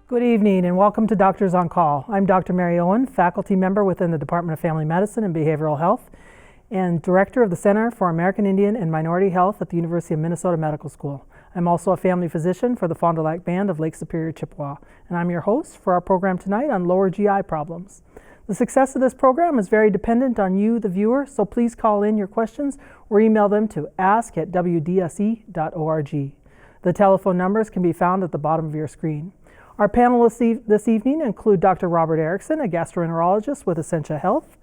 Good evening and welcome to Doctors on Call. I'm Dr. Mary Owen, faculty member within the Department of Family Medicine and Behavioral Health and director of the Center for American Indian and Minority Health at the University of Minnesota Medical School. I'm also a family physician for the Fond du Lac Band of Lake Superior, Chippewa, and I'm your host for our program tonight on lower GI problems. The success of this program is very dependent on you, the viewer, so please call in your questions or email them to ask@wdse.org. The telephone numbers can be found at the bottom of your screen. Our panelists this evening include Dr. Robert Erickson, a gastroenterologist with Essentia Health,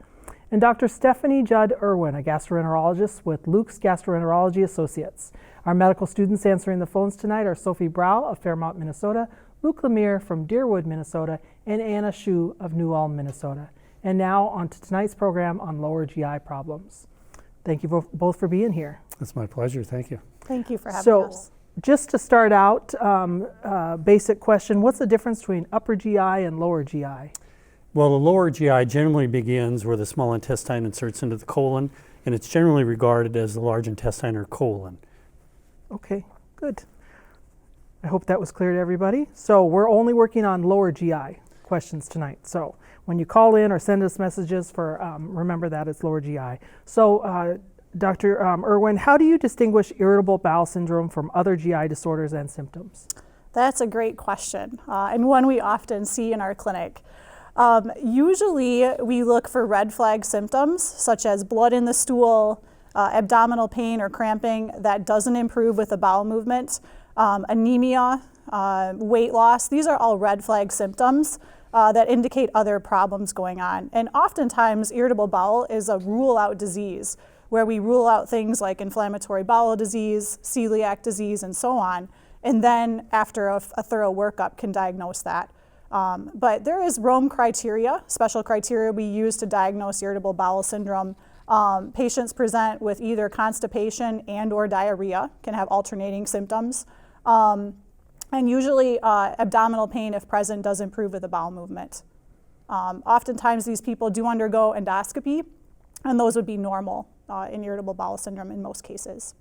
and Dr. Stephanie Judd-Irwin, a gastroenterologist with Luke's Gastro-Enterology Associates. Our medical students answering the phones tonight are Sophie Brow of Fairmont, Minnesota, Luke Lemire from Deerwood, Minnesota, and Anna Shu of New Ulm, Minnesota. And now on to tonight's program on lower GI problems. Thank you both for being here. It's my pleasure. Thank you. Thank you for having us. Just to start out, basic question, what's the difference between upper GI and lower GI? Well, the lower GI generally begins where the small intestine inserts into the colon, and it's generally regarded as the large intestine or colon. Okay, good. I hope that was clear to everybody. So we're only working on lower GI questions tonight. So when you call in or send us messages remember that it's lower GI. So Dr. Irwin, how do you distinguish irritable bowel syndrome from other GI disorders and symptoms? That's a great question, and one we often see in our clinic. Usually we look for red flag symptoms such as blood in the stool, abdominal pain or cramping that doesn't improve with the bowel movement, anemia, weight loss. These are all red flag symptoms that indicate other problems going on. And oftentimes irritable bowel is a rule out disease, where we rule out things like inflammatory bowel disease, celiac disease, and so on, and then after a thorough workup can diagnose that. But there is Rome criteria, special criteria we use to diagnose irritable bowel syndrome. Patients present with either constipation and or diarrhea, can have alternating symptoms, and usually abdominal pain, if present, does improve with the bowel movement. Oftentimes these people do undergo endoscopy, and those would be normal in irritable bowel syndrome in most cases.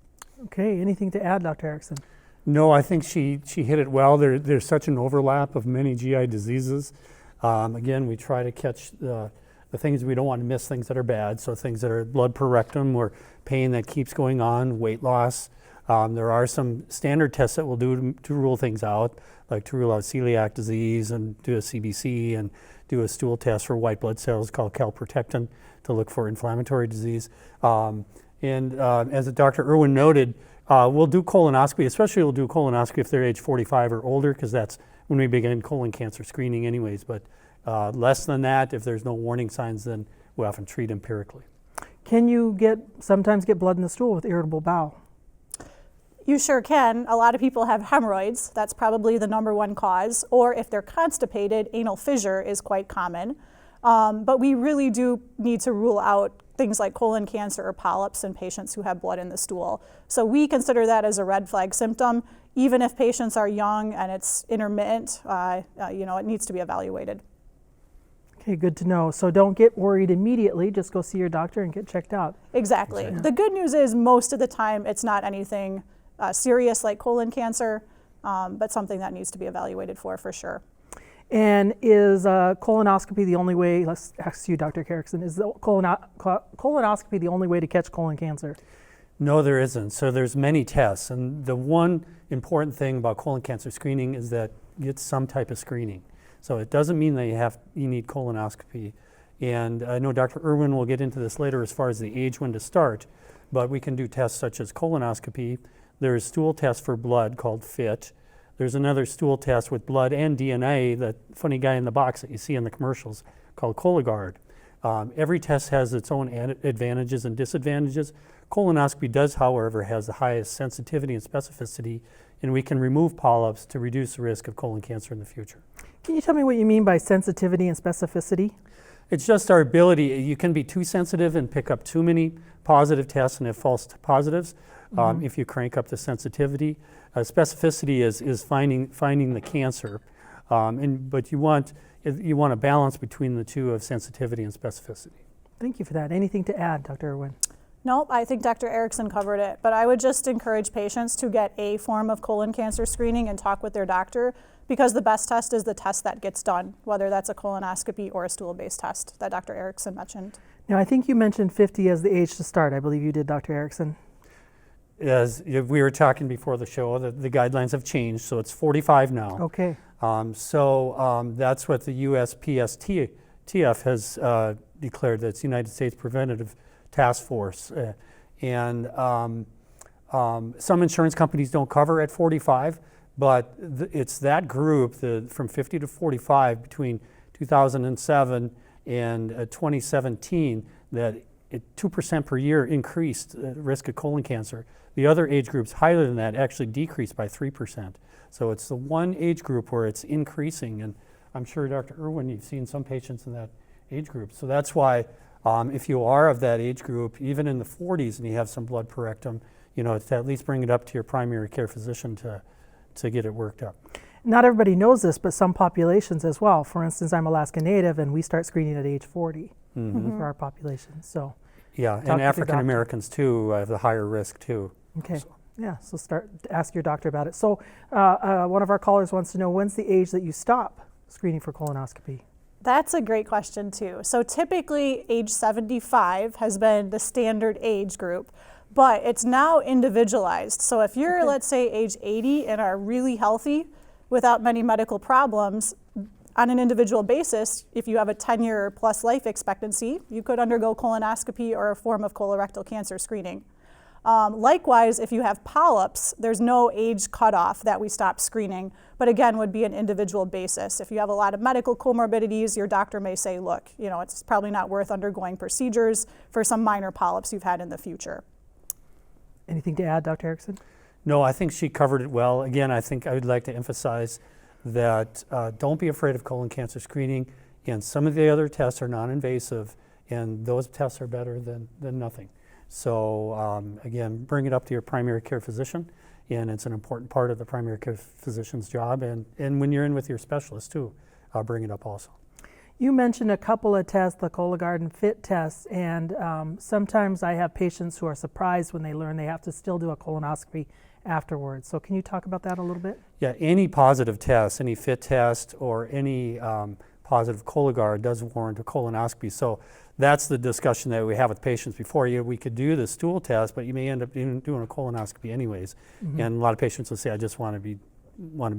Okay, anything to add, Dr. Erickson? No, I think she hit it well. There's such an overlap of many GI diseases. Again, we try to catch the things we don't want to miss, things that are bad, so things that are blood per rectum or pain that keeps going on, weight loss. There are some standard tests that we'll do to rule things out, like to rule out celiac disease and do a CBC and do a stool test for white blood cells called calprotectin to look for inflammatory disease. As Dr. Irwin noted, we'll do colonoscopy, especially we'll do colonoscopy if they're age 45 or older, because that's when we begin colon cancer screening anyways. But less than that, if there's no warning signs, then we often treat empirically. Can you sometimes get blood in the stool with irritable bowel? You sure can. A lot of people have hemorrhoids. That's probably the number one cause. Or if they're constipated, anal fissure is quite common. But we really do need to rule out things like colon cancer or polyps in patients who have blood in the stool. So we consider that as a red flag symptom. Even if patients are young and it's intermittent, it needs to be evaluated. Okay, good to know. So don't get worried immediately. Just go see your doctor and get checked out. Exactly. The good news is most of the time it's not anything serious like colon cancer, but something that needs to be evaluated for sure. And is colonoscopy the only way, let's ask you, Dr. Erickson, is the colonoscopy the only way to catch colon cancer? No, there isn't. So there's many tests. And the one important thing about colon cancer screening is that it's some type of screening. So it doesn't mean that you need colonoscopy. And I know Dr. Irwin will get into this later as far as the age when to start, but we can do tests such as colonoscopy. There's stool tests for blood called FIT. There's another stool test with blood and DNA, that funny guy in the box that you see in the commercials, called Cologuard. Every test has its own advantages and disadvantages. Colonoscopy does, however, has the highest sensitivity and specificity, and we can remove polyps to reduce the risk of colon cancer in the future. Can you tell me what you mean by sensitivity and specificity? It's just our ability. You can be too sensitive and pick up too many positive tests and have false positives. If you crank up the sensitivity. Specificity is finding the cancer, but you want a balance between the two of sensitivity and specificity. Thank you for that. Anything to add, Dr. Irwin? Nope, I think Dr. Erickson covered it, but I would just encourage patients to get a form of colon cancer screening and talk with their doctor, because the best test is the test that gets done, whether that's a colonoscopy or a stool-based test that Dr. Erickson mentioned. Now, I think you mentioned 50 as the age to start. I believe you did, Dr. Erickson. As we were talking before the show, the guidelines have changed, so it's 45 now. Okay. That's what the USPSTF has declared, that's United States Preventative Task Force. Some insurance companies don't cover at 45, but it's that group from 50 to 45 between 2007 and 2017 that 2% per year increased risk of colon cancer. The other age groups higher than that actually decreased by 3%. So it's the one age group where it's increasing, and I'm sure, Dr. Irwin, you've seen some patients in that age group. So that's why if you are of that age group, even in the 40s, and you have some blood per rectum, to at least bring it up to your primary care physician to get it worked up. Not everybody knows this, but some populations as well. For instance, I'm Alaska Native, and we start screening at age 40 for our population. So, yeah, and African Americans too have the higher risk too. Okay. Yeah, so ask your doctor about it. So one of our callers wants to know, when's the age that you stop screening for colonoscopy? That's a great question too. So typically age 75 has been the standard age group, but it's now individualized. So if you're, let's say, age 80 and are really healthy without many medical problems, on an individual basis, if you have a 10-year plus life expectancy, you could undergo colonoscopy or a form of colorectal cancer screening. Likewise, if you have polyps, there's no age cutoff that we stop screening, but again, would be an individual basis. If you have a lot of medical comorbidities, your doctor may say, look, it's probably not worth undergoing procedures for some minor polyps you've had in the future. Anything to add, Dr. Erickson? No, I think she covered it well. Again, I think I would like to emphasize that don't be afraid of colon cancer screening, and some of the other tests are non-invasive, and those tests are better than nothing. So again, bring it up to your primary care physician, and it's an important part of the primary care physician's job, and when you're in with your specialist too, bring it up also. You mentioned a couple of tests, the Cologuard and FIT tests, and sometimes I have patients who are surprised when they learn they have to still do a colonoscopy afterwards. So can you talk about that a little bit? Yeah, any positive test, any FIT test or any positive Cologuard does warrant a colonoscopy. So that's the discussion that we have with patients before. We could do the stool test, but you may end up doing a colonoscopy anyways. And a lot of patients will say, I just want to be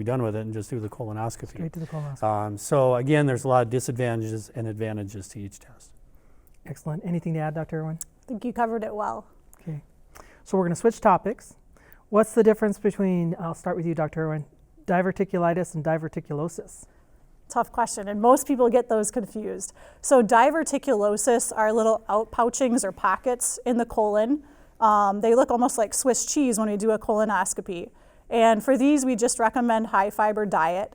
done with it and just do the colonoscopy. Straight to the colonoscopy. So again, there's a lot of disadvantages and advantages to each test. Excellent. Anything to add, Dr. Irwin? I think you covered it well. Okay. So we're going to switch topics. What's the difference between, I'll start with you, Dr. Irwin, diverticulitis and diverticulosis? Tough question, and most people get those confused. So diverticulosis are little outpouchings or pockets in the colon. They look almost like Swiss cheese when we do a colonoscopy. And for these, we just recommend high fiber diet.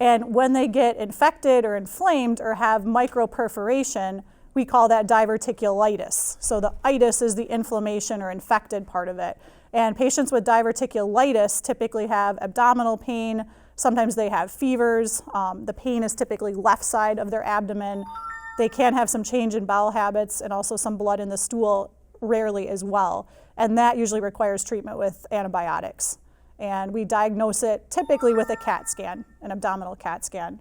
And when they get infected or inflamed or have microperforation, we call that diverticulitis. So the itis is the inflammation or infected part of it. And patients with diverticulitis typically have abdominal pain. Sometimes they have fevers. The pain is typically left side of their abdomen. They can have some change in bowel habits and also some blood in the stool, rarely as well. And that usually requires treatment with antibiotics. And we diagnose it typically with a CAT scan, an abdominal CAT scan.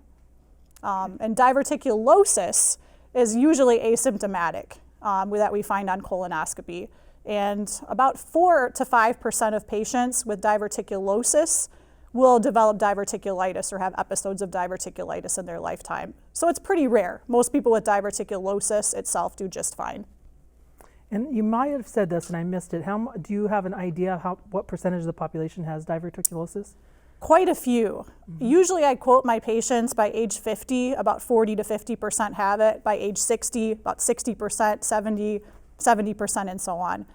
And diverticulosis is usually asymptomatic that we find on colonoscopy. And about 4 to 5% of patients with diverticulosis will develop diverticulitis or have episodes of diverticulitis in their lifetime. So it's pretty rare. Most people with diverticulosis itself do just fine. And you might have said this and I missed it. Do you have an idea what percentage of the population has diverticulosis? Quite a few. Usually I quote my patients by age 50, about 40 to 50% have it. By age 60, about 60%, 70%, and so on.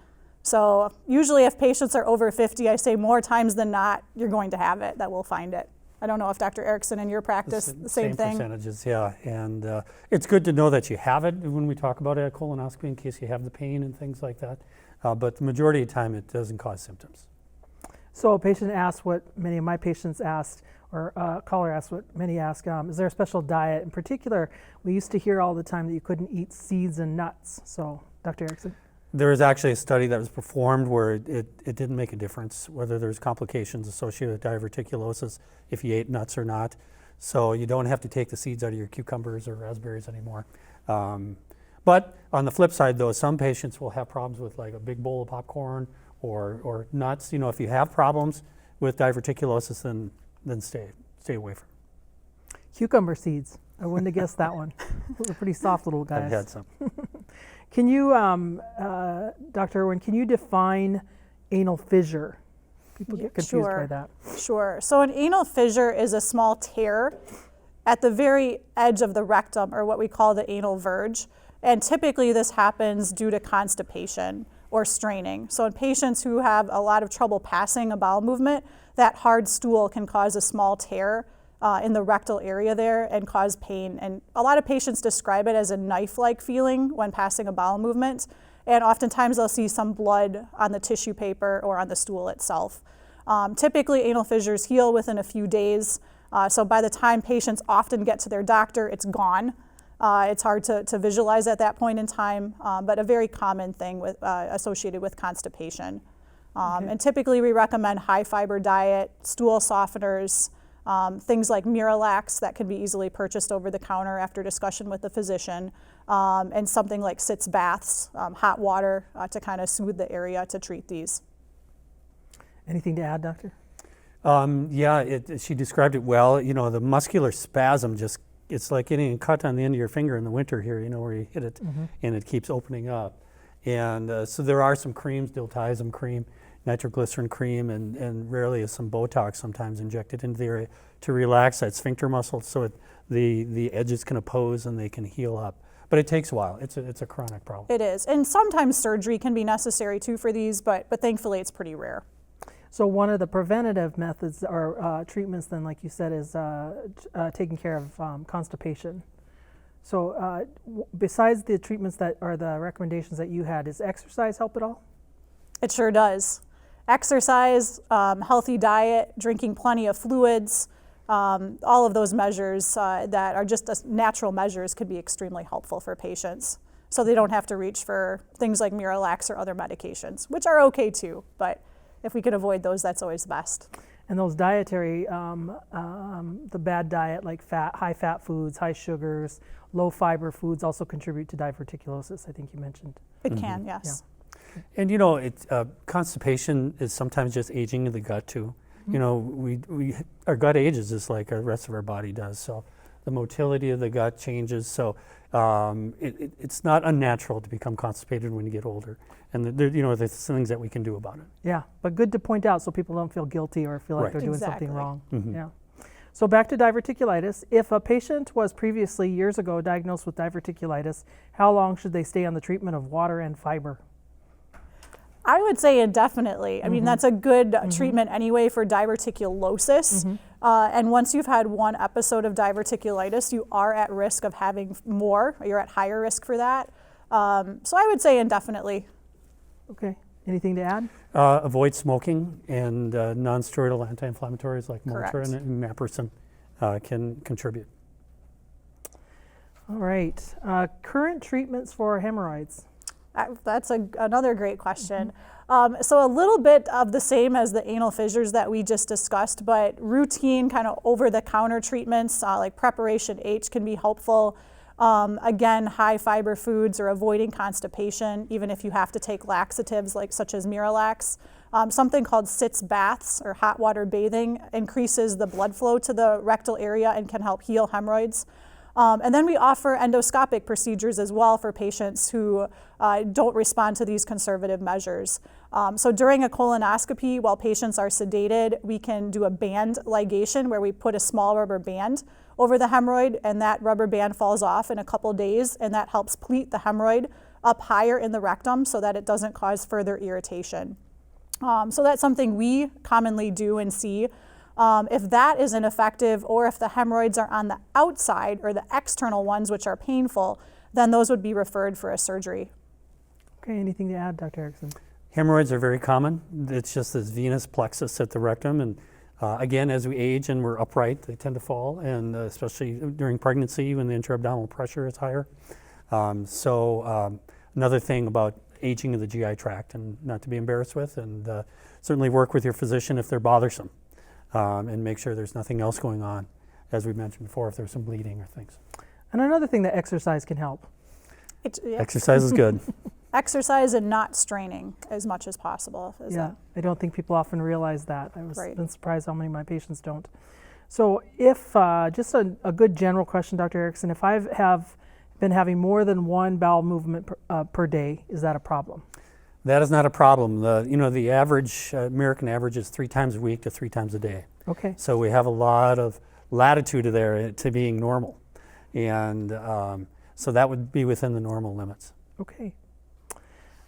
So usually if patients are over 50, I say more times than not, you're going to have it, that we'll find it. I don't know if Dr. Erickson in your practice, the same thing? Percentages, yeah. And it's good to know that you have it when we talk about a colonoscopy in case you have the pain and things like that. But the majority of the time it doesn't cause symptoms. So a patient asked what many of my patients asked, or a caller asked what many ask, is there a special diet? In particular, we used to hear all the time that you couldn't eat seeds and nuts. So, Dr. Erickson? There was actually a study that was performed where it didn't make a difference whether there's complications associated with diverticulosis if you ate nuts or not. So you don't have to take the seeds out of your cucumbers or raspberries anymore. But on the flip side, though, some patients will have problems with like a big bowl of popcorn or nuts. You know, if you have problems with diverticulosis, then stay away from it. Cucumber seeds. I wouldn't have guessed that one. Those are pretty soft little guys. I've had some. Can you, Dr. Irwin, can you define anal fissure? People get confused by that. Sure. So an anal fissure is a small tear at the very edge of the rectum, or what we call the anal verge. And typically this happens due to constipation or straining. So in patients who have a lot of trouble passing a bowel movement, that hard stool can cause a small tear in the rectal area there and cause pain. And a lot of patients describe it as a knife-like feeling when passing a bowel movement. And oftentimes they'll see some blood on the tissue paper or on the stool itself. Typically anal fissures heal within a few days. So by the time patients often get to their doctor, it's gone. It's hard to visualize at that point in time, but a very common thing associated with constipation. And typically we recommend high fiber diet, stool softeners, things like Miralax that can be easily purchased over the counter after discussion with the physician, and something like sitz baths, hot water to kind of soothe the area to treat these. Anything to add, Doctor? Yeah, she described it well. You know, the muscular spasm it's like getting a cut on the end of your finger in the winter here, you know, where you hit it and it keeps opening up. And so there are some creams, diltiazem cream, nitroglycerin cream, and rarely is some Botox sometimes injected into the area to relax that sphincter muscle so the edges can oppose and they can heal up. But it takes a while. It's a chronic problem. It is. And sometimes surgery can be necessary too for these, but thankfully it's pretty rare. So one of the preventative methods or treatments then, like you said, is taking care of constipation. So besides the treatments that are the recommendations that you had, does exercise help at all? It sure does. Exercise, healthy diet, drinking plenty of fluids, all of those measures that are just natural measures could be extremely helpful for patients. So they don't have to reach for things like Miralax or other medications, which are okay too, but if we could avoid those, that's always best. And those dietary, the bad diet like high fat foods, high sugars, low fiber foods also contribute to diverticulosis, I think you mentioned. It can, yes. Yeah. And you know, constipation is sometimes just aging of the gut too. You know, our gut ages just like the rest of our body does. So the motility of the gut changes. So it's not unnatural to become constipated when you get older. And there's things that we can do about it. Yeah, but good to point out so people don't feel guilty or feel like they're doing something wrong. Mm-hmm. Yeah. So back to diverticulitis. If a patient was previously years ago diagnosed with diverticulitis, how long should they stay on the treatment of water and fiber? I would say indefinitely. I mean, that's a good treatment anyway for diverticulosis. And once you've had one episode of diverticulitis, you are at risk of having more. You're at higher risk for that. So I would say indefinitely. Okay. Anything to add? Avoid smoking, and non-steroidal anti-inflammatories like Motrin and Naproxen can contribute. All right. Current treatments for hemorrhoids. That's another great question. So a little bit of the same as the anal fissures that we just discussed, but routine kind of over-the-counter treatments like Preparation H can be helpful. Again, high fiber foods or avoiding constipation, even if you have to take laxatives such as Miralax. Something called sitz baths or hot water bathing increases the blood flow to the rectal area and can help heal hemorrhoids. And then we offer endoscopic procedures as well for patients who don't respond to these conservative measures. So during a colonoscopy, while patients are sedated, we can do a band ligation where we put a small rubber band over the hemorrhoid, and that rubber band falls off in a couple days, and that helps pleat the hemorrhoid up higher in the rectum so that it doesn't cause further irritation. So that's something we commonly do and see. If that isn't effective, or if the hemorrhoids are on the outside or the external ones, which are painful, then those would be referred for a surgery. Okay, anything to add, Dr. Erickson? Hemorrhoids are very common. It's just this venous plexus at the rectum, and again, as we age and we're upright, they tend to fall, and especially during pregnancy when the intra-abdominal pressure is higher. Another thing about aging of the GI tract and not to be embarrassed with, and certainly work with your physician if they're bothersome, and make sure there's nothing else going on, as we mentioned before, if there's some bleeding or things. And another thing that exercise can help. Exercise is good. Exercise and not straining as much as possible. I don't think people often realize that. I was Right. been surprised how many of my patients don't. So if, just a good general question, Dr. Erickson, if I have been having more than one bowel movement per day, is that a problem? That is not a problem. The average, American average is 3 times a week to 3 times a day. Okay. So we have a lot of latitude there to being normal. And so that would be within the normal limits. Okay.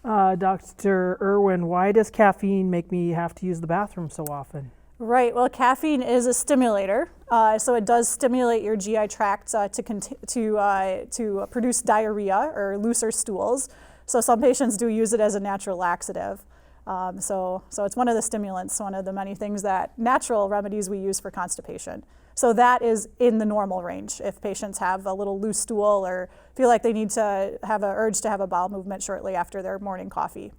Dr. Irwin, why does caffeine make me have to use the bathroom so often? Right. Well, caffeine is a stimulator, so it does stimulate your GI tract to produce diarrhea or looser stools. So some patients do use it as a natural laxative. So it's one of the stimulants, one of the many things that natural remedies we use for constipation. So that is in the normal range. If patients have a little loose stool or feel like they need to have an urge to have a bowel movement shortly after their morning coffee.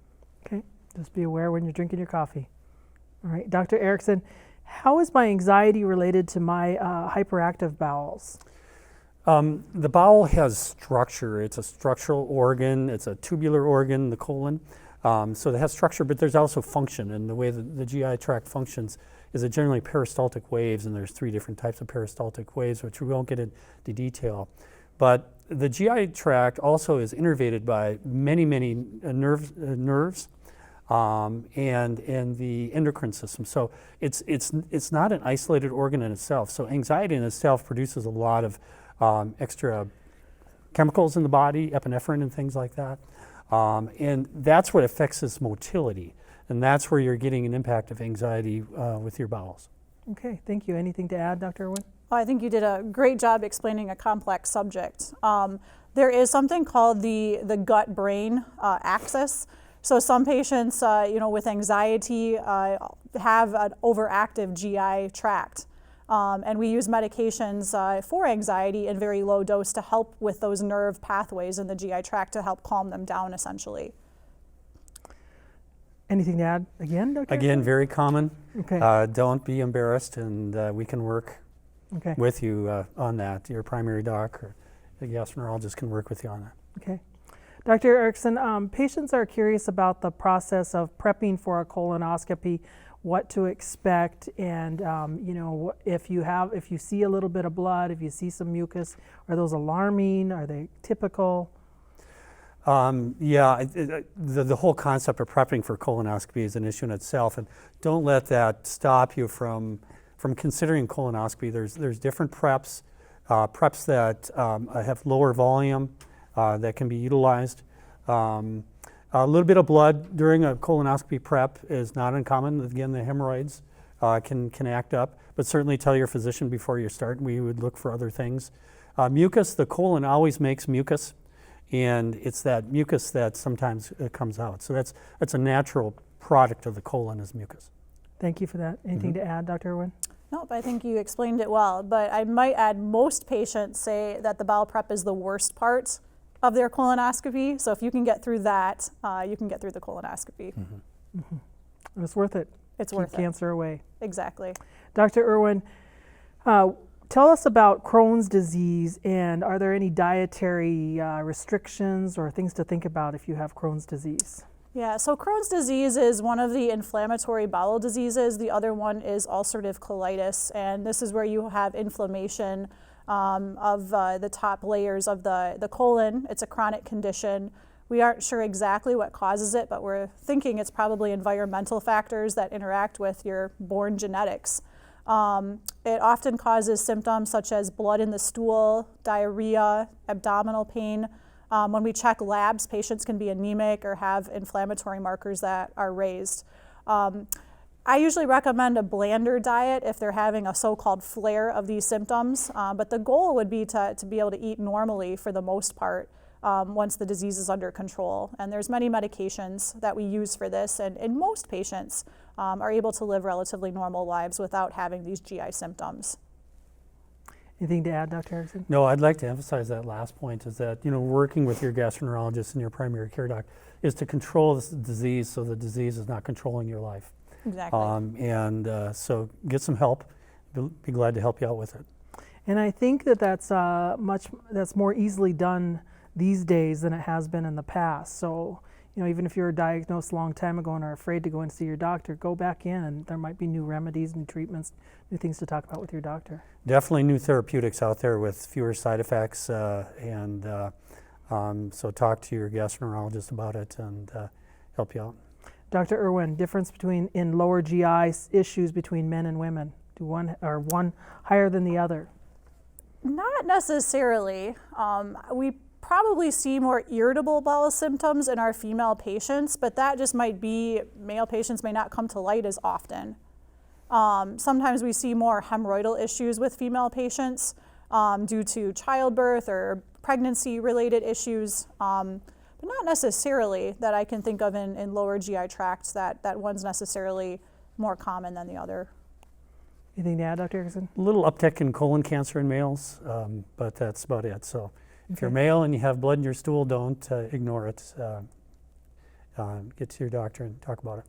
Okay. Just be aware when you're drinking your coffee. All right. Dr. Erickson, how is my anxiety related to my hyperactive bowels? The bowel has structure. It's a structural organ. It's a tubular organ, the colon. So it has structure, but there's also function. And the way that the GI tract functions is it generally peristaltic waves, and there's 3 different types of peristaltic waves, which we won't get into detail. But the GI tract also is innervated by many nerves and the endocrine system. So it's not an isolated organ in itself. So anxiety in itself produces a lot of extra chemicals in the body, epinephrine and things like that. And that's what affects this motility. And that's where you're getting an impact of anxiety with your bowels. Okay, thank you. Anything to add, Dr. Irwin? Well, I think you did a great job explaining a complex subject. There is something called the gut-brain axis. So some patients, with anxiety have an overactive GI tract. And we use medications for anxiety in very low dose to help with those nerve pathways in the GI tract to help calm them down, essentially. Anything to add again, Dr. Again, Erickson? very common. Okay. Don't be embarrassed, and we can work Okay. with you on that. Your primary doc or the gastroenterologist can work with you on that. Okay. Dr. Erickson, patients are curious about the process of prepping for a colonoscopy, what to expect, and if you see a little bit of blood, if you see some mucus, are those alarming? Are they typical? The whole concept of prepping for colonoscopy is an issue in itself, and don't let that stop you from considering colonoscopy. There's different preps that have lower volume that can be utilized. A little bit of blood during a colonoscopy prep is not uncommon. Again, the hemorrhoids can act up, but certainly tell your physician before you start. We would look for other things. Mucus, the colon always makes mucus, and it's that mucus that sometimes comes out. So that's a natural product of the colon is mucus. Thank you for that. Anything to add, Dr. Irwin? Nope, I think you explained it well, but I might add most patients say that the bowel prep is the worst part of their colonoscopy. So if you can get through that, you can get through the colonoscopy. Mm-hmm. Mm-hmm. It's worth it. It's Keep worth it. cancer away. Exactly. Dr. Irwin, tell us about Crohn's disease, and are there any dietary restrictions or things to think about if you have Crohn's disease? Yeah, so Crohn's disease is one of the inflammatory bowel diseases. The other one is ulcerative colitis, and this is where you have inflammation of the top layers of the colon. It's a chronic condition. We aren't sure exactly what causes it, but we're thinking it's probably environmental factors that interact with your born genetics. It often causes symptoms such as blood in the stool, diarrhea, abdominal pain. When we check labs, patients can be anemic or have inflammatory markers that are raised. I usually recommend a blander diet if they're having a so-called flare of these symptoms, but the goal would be to be able to eat normally for the most part once the disease is under control. And there's many medications that we use for this, and most patients are able to live relatively normal lives without having these GI symptoms. Anything to add, Dr. Erickson? No, I'd like to emphasize that last point is that, working with your gastroenterologist and your primary care doc is to control this disease so the disease is not controlling your life. Exactly. So get some help. Be glad to help you out with it. And I think that that's more easily done these days than it has been in the past. So, even if you were diagnosed a long time ago and are afraid to go and see your doctor, go back in and there might be new remedies, new treatments, new things to talk about with your doctor. Definitely new therapeutics out there with fewer side effects, so talk to your gastroenterologist about it and help you out. Dr. Irwin, difference in lower GI issues between men and women? One higher than the other? Not necessarily. We probably see more irritable bowel symptoms in our female patients, but that just might be male patients may not come to light as often. Sometimes we see more hemorrhoidal issues with female patients due to childbirth or pregnancy-related issues, but not necessarily that I can think of in lower GI tracts that one's necessarily more common than the other. Anything to add, Dr. Erickson? A little uptick in colon cancer in males, but that's about it. So if you're male and you have blood in your stool, don't ignore it. Get to your doctor and talk about it.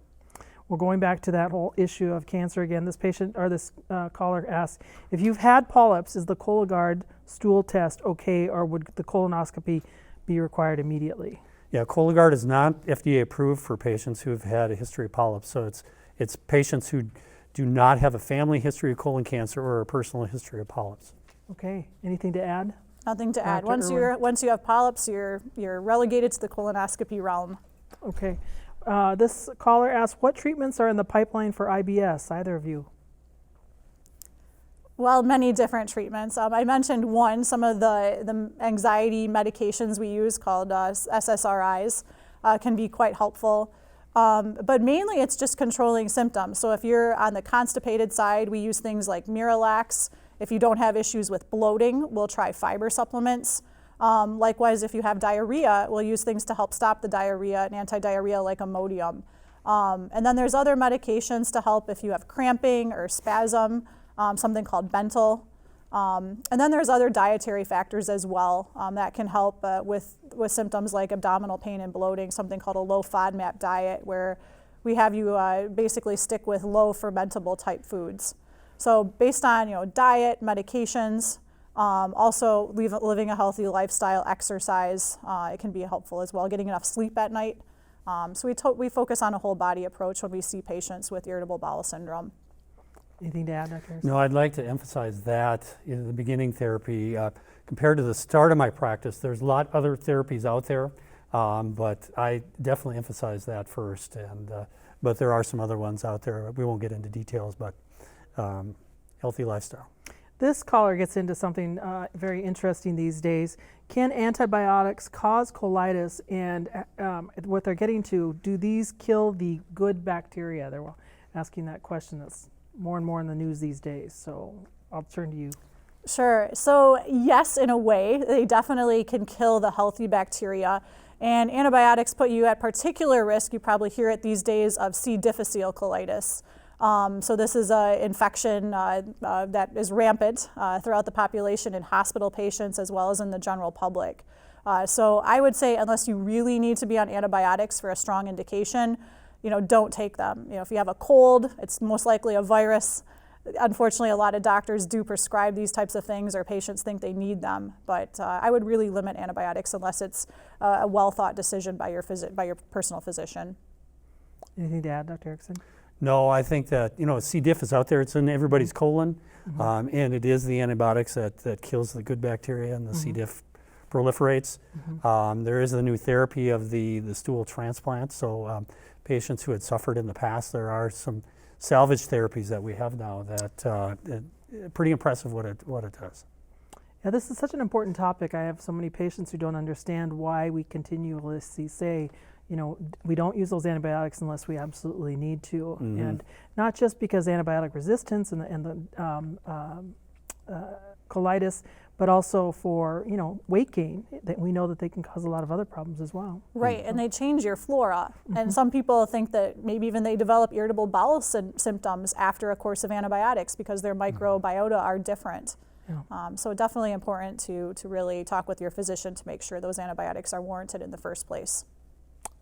Well, going back to that whole issue of cancer again, this caller asked, if you've had polyps, is the Cologuard stool test okay, or would the colonoscopy be required immediately? Yeah, Cologuard is not FDA approved for patients who have had a history of polyps. So it's patients who do not have a family history of colon cancer or a personal history of polyps. Okay. Anything to add? Nothing to add. Irwin? Once you have polyps, you're relegated to the colonoscopy realm. Okay. This caller asked, what treatments are in the pipeline for IBS, either of you? Well, many different treatments. I mentioned some of the anxiety medications we use called SSRIs can be quite helpful. But mainly it's just controlling symptoms. So if you're on the constipated side, we use things like Miralax. If you don't have issues with bloating, we'll try fiber supplements. Likewise, if you have diarrhea, we'll use things to help stop the diarrhea and anti-diarrhea like Imodium. And then there's other medications to help if you have cramping or spasm, something called Bentyl. And then there's other dietary factors as well that can help with symptoms like abdominal pain and bloating, something called a low FODMAP diet, where we have you basically stick with low fermentable type foods. So based on diet, medications, also living a healthy lifestyle, exercise, it can be helpful as well, getting enough sleep at night. So we focus on a whole body approach when we see patients with irritable bowel syndrome. Anything to add, Dr. Erickson? No, I'd like to emphasize that in the beginning therapy, compared to the start of my practice, there's a lot other therapies out there, but I definitely emphasize that first. But there are some other ones out there. We won't get into details, but healthy lifestyle. This caller gets into something very interesting these days. Can antibiotics cause colitis? And what they're getting to, do these kill the good bacteria? They're asking that question. That's more and more in the news these days. So I'll turn to you. Sure. So yes, in a way, they definitely can kill the healthy bacteria. And antibiotics put you at particular risk, you probably hear it these days, of C. difficile colitis. So this is an infection that is rampant throughout the population in hospital patients as well as in the general public. So I would say unless you really need to be on antibiotics for a strong indication, don't take them. If you have a cold, it's most likely a virus. Unfortunately, a lot of doctors do prescribe these types of things or patients think they need them. But I would really limit antibiotics unless it's a well-thought decision by your personal physician. Anything to add, Dr. Erickson? No, I think that, C. diff is out there. It's in everybody's colon, and it is the antibiotics that kills the good bacteria, and the C. diff proliferates. There is the new therapy of the stool transplant. So patients who had suffered in the past, there are some salvage therapies that we have now that pretty impressive what it does. Yeah, this is such an important topic. I have so many patients who don't understand why we continuously say, we don't use those antibiotics unless we absolutely need to. And not just because antibiotic resistance and the colitis, but also for, weight gain, that we know that they can cause a lot of other problems as well. Right, and they change your flora. And some people think that maybe even they develop irritable bowel symptoms after a course of antibiotics because their microbiota are different. So definitely important to really talk with your physician to make sure those antibiotics are warranted in the first place.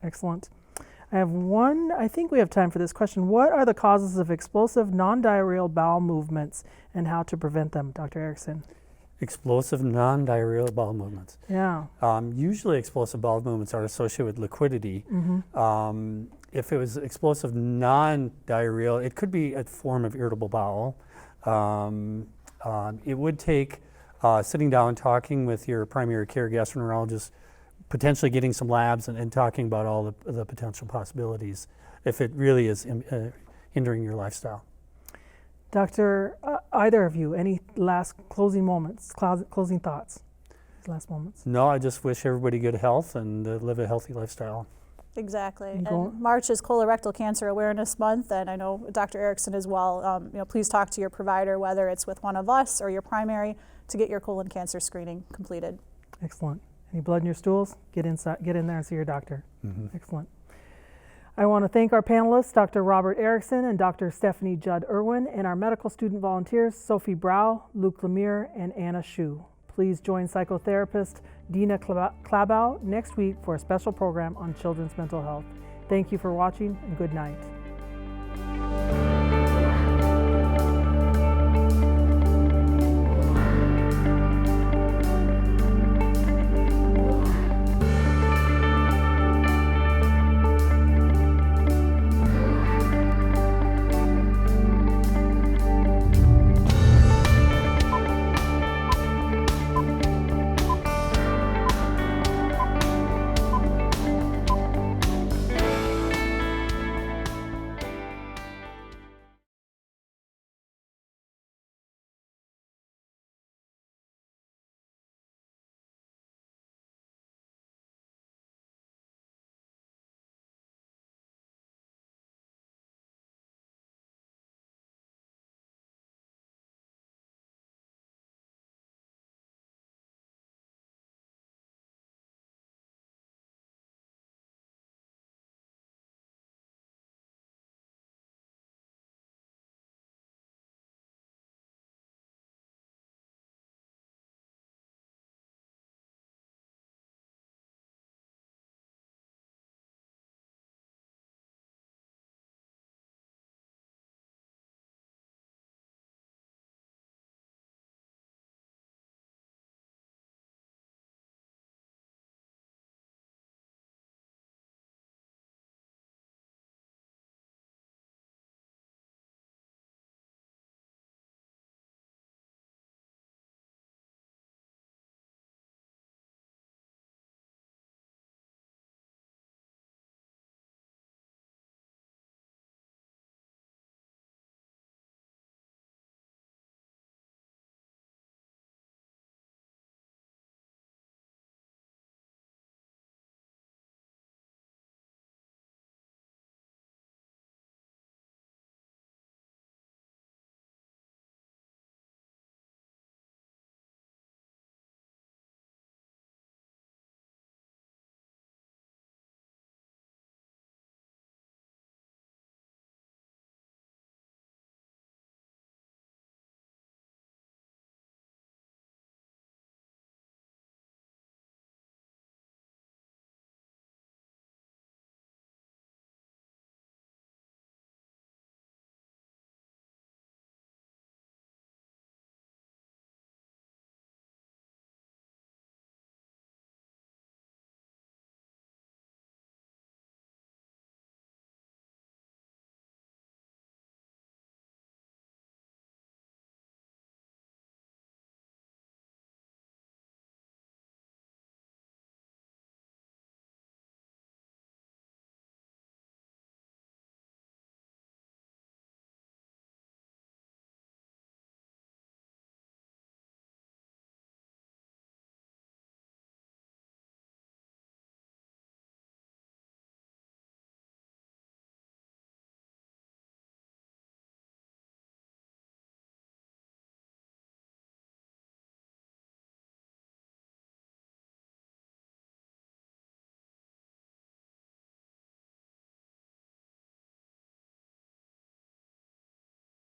Excellent. I have one, I think we have time for this question. What are the causes of explosive non-diarrheal bowel movements and how to prevent them, Dr. Erickson? Explosive non-diarrheal bowel movements. Yeah. Usually explosive bowel movements are associated with liquidity. If it was explosive non-diarrheal, it could be a form of irritable bowel. It would take sitting down, talking with your primary care gastroenterologist, potentially getting some labs and talking about all the potential possibilities if it really is hindering your lifestyle. Doctor, either of you, any last closing moments, closing thoughts, last moments? No, I just wish everybody good health and live a healthy lifestyle. Exactly. And March is Colorectal Cancer Awareness Month, and I know Dr. Erickson as well. Please talk to your provider, whether it's with one of us or your primary, to get your colon cancer screening completed. Excellent. Any blood in your stools? Get in there and see your doctor. Excellent. I want to thank our panelists, Dr. Robert Erickson and Dr. Stephanie Judd-Irwin, and our medical student volunteers, Sophie Brau, Luke Lemire, and Anna Shu. Please join psychotherapist Dina Klabow next week for a special program on children's mental health. Thank you for watching, and good night.